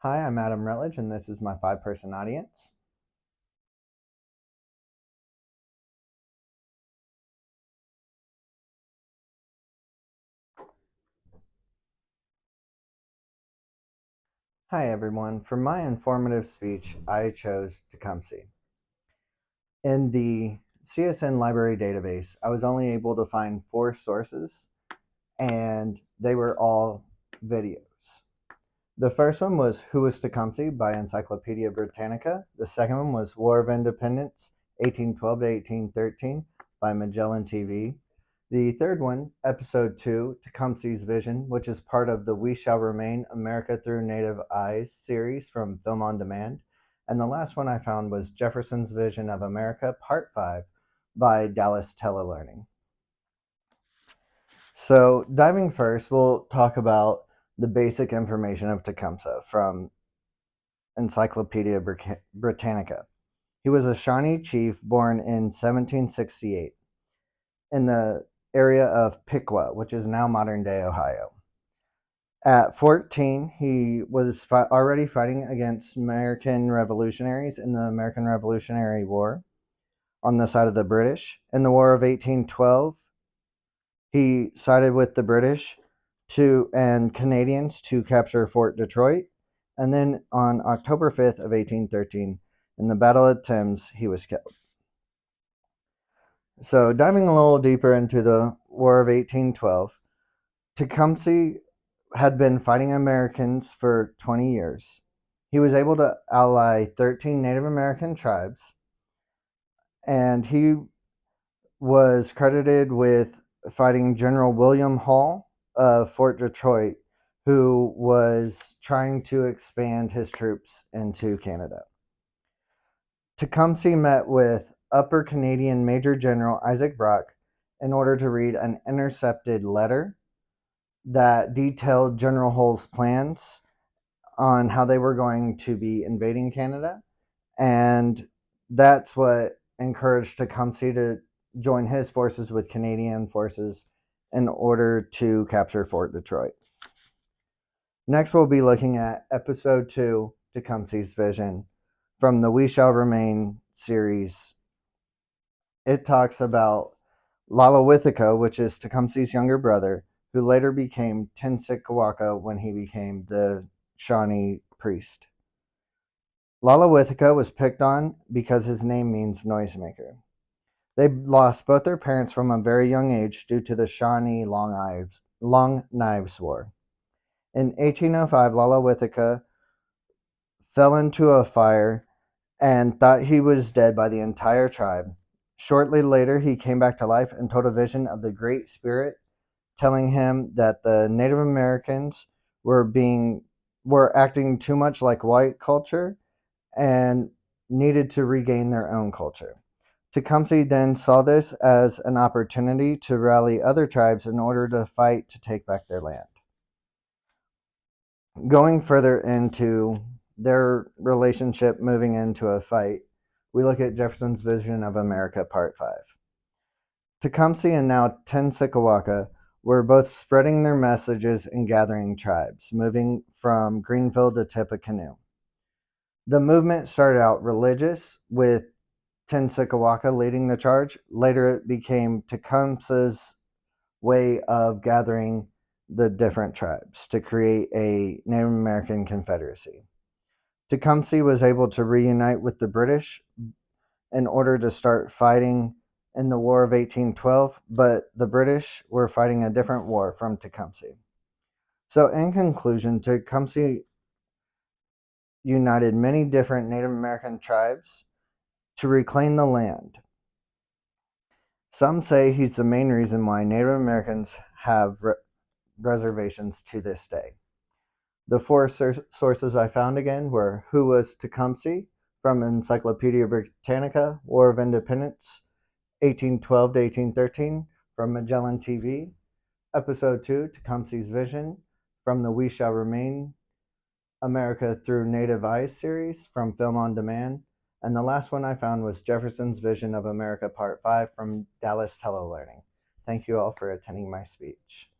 Hi, I'm Adam Rutledge, and this is my five-person audience. Hi, everyone. For my informative speech, I chose Tecumseh. In the CSN library database, I was only able to find 4 sources, and they were all videos. The first one was Who Was Tecumseh by Encyclopedia Britannica. The second one was War of Independence, 1812 to 1813 by Magellan TV. The third one, Episode 2, Tecumseh's Vision, which is part of the We Shall Remain America Through Native Eyes series from Film on Demand. And the last one I found was Jefferson's Vision of America, Part 5 by Dallas Telelearning. So, diving first, we'll talk about the basic information of Tecumseh from Encyclopedia Britannica. He was a Shawnee chief born in 1768 in the area of Piqua, which is now modern day Ohio. At 14, he was already fighting against American revolutionaries in the American Revolutionary War on the side of the British. In the War of 1812, he sided with the British and Canadians to capture Fort Detroit. And then on October 5th of 1813, in the Battle of Thames, he was killed. So diving a little deeper into the War of 1812, Tecumseh had been fighting Americans for 20 years. He was able to ally 13 Native American tribes, and he was credited with fighting General William Hall of Fort Detroit, who was trying to expand his troops into Canada. Tecumseh met with Upper Canadian Major General Isaac Brock in order to read an intercepted letter that detailed General Hull's plans on how they were going to be invading Canada. And that's what encouraged Tecumseh to join his forces with Canadian forces in order to capture Fort Detroit. Next, we'll be looking at Episode 2, Tecumseh's Vision, from the We Shall Remain series. It talks about Lalawithika, which is Tecumseh's younger brother, who later became Tenskwaka when he became the Shawnee priest. Lalawithika was picked on because his name means noisemaker. They lost both their parents from a very young age due to the Shawnee Long Knives War. In 1805, Lalawithika fell into a fire and thought he was dead by the entire tribe. Shortly later, he came back to life and told a vision of the Great Spirit, telling him that the Native Americans were acting too much like white culture and needed to regain their own culture. Tecumseh then saw this as an opportunity to rally other tribes in order to fight to take back their land. Going further into their relationship moving into a fight, we look at Jefferson's Vision of America, Part 5. Tecumseh and now Tenskwaka were both spreading their messages and gathering tribes, moving from Greenville to Tippecanoe. The movement started out religious, with Tenskwaka leading the charge. Later, it became Tecumseh's way of gathering the different tribes to create a Native American confederacy. Tecumseh was able to reunite with the British in order to start fighting in the War of 1812, but the British were fighting a different war from Tecumseh. So, in conclusion, Tecumseh united many different Native American tribes to reclaim the land. Some say he's the main reason why Native Americans have reservations to this day. The 4 sources I found again were Who Was Tecumseh from Encyclopedia Britannica, War of Independence, 1812 to 1813 from Magellan TV, Episode 2, Tecumseh's Vision from the We Shall Remain America Through Native Eyes series from Film on Demand, and the last one I found was Jefferson's Vision of America Part 5 from Dallas Telelearning. Thank you all for attending my speech.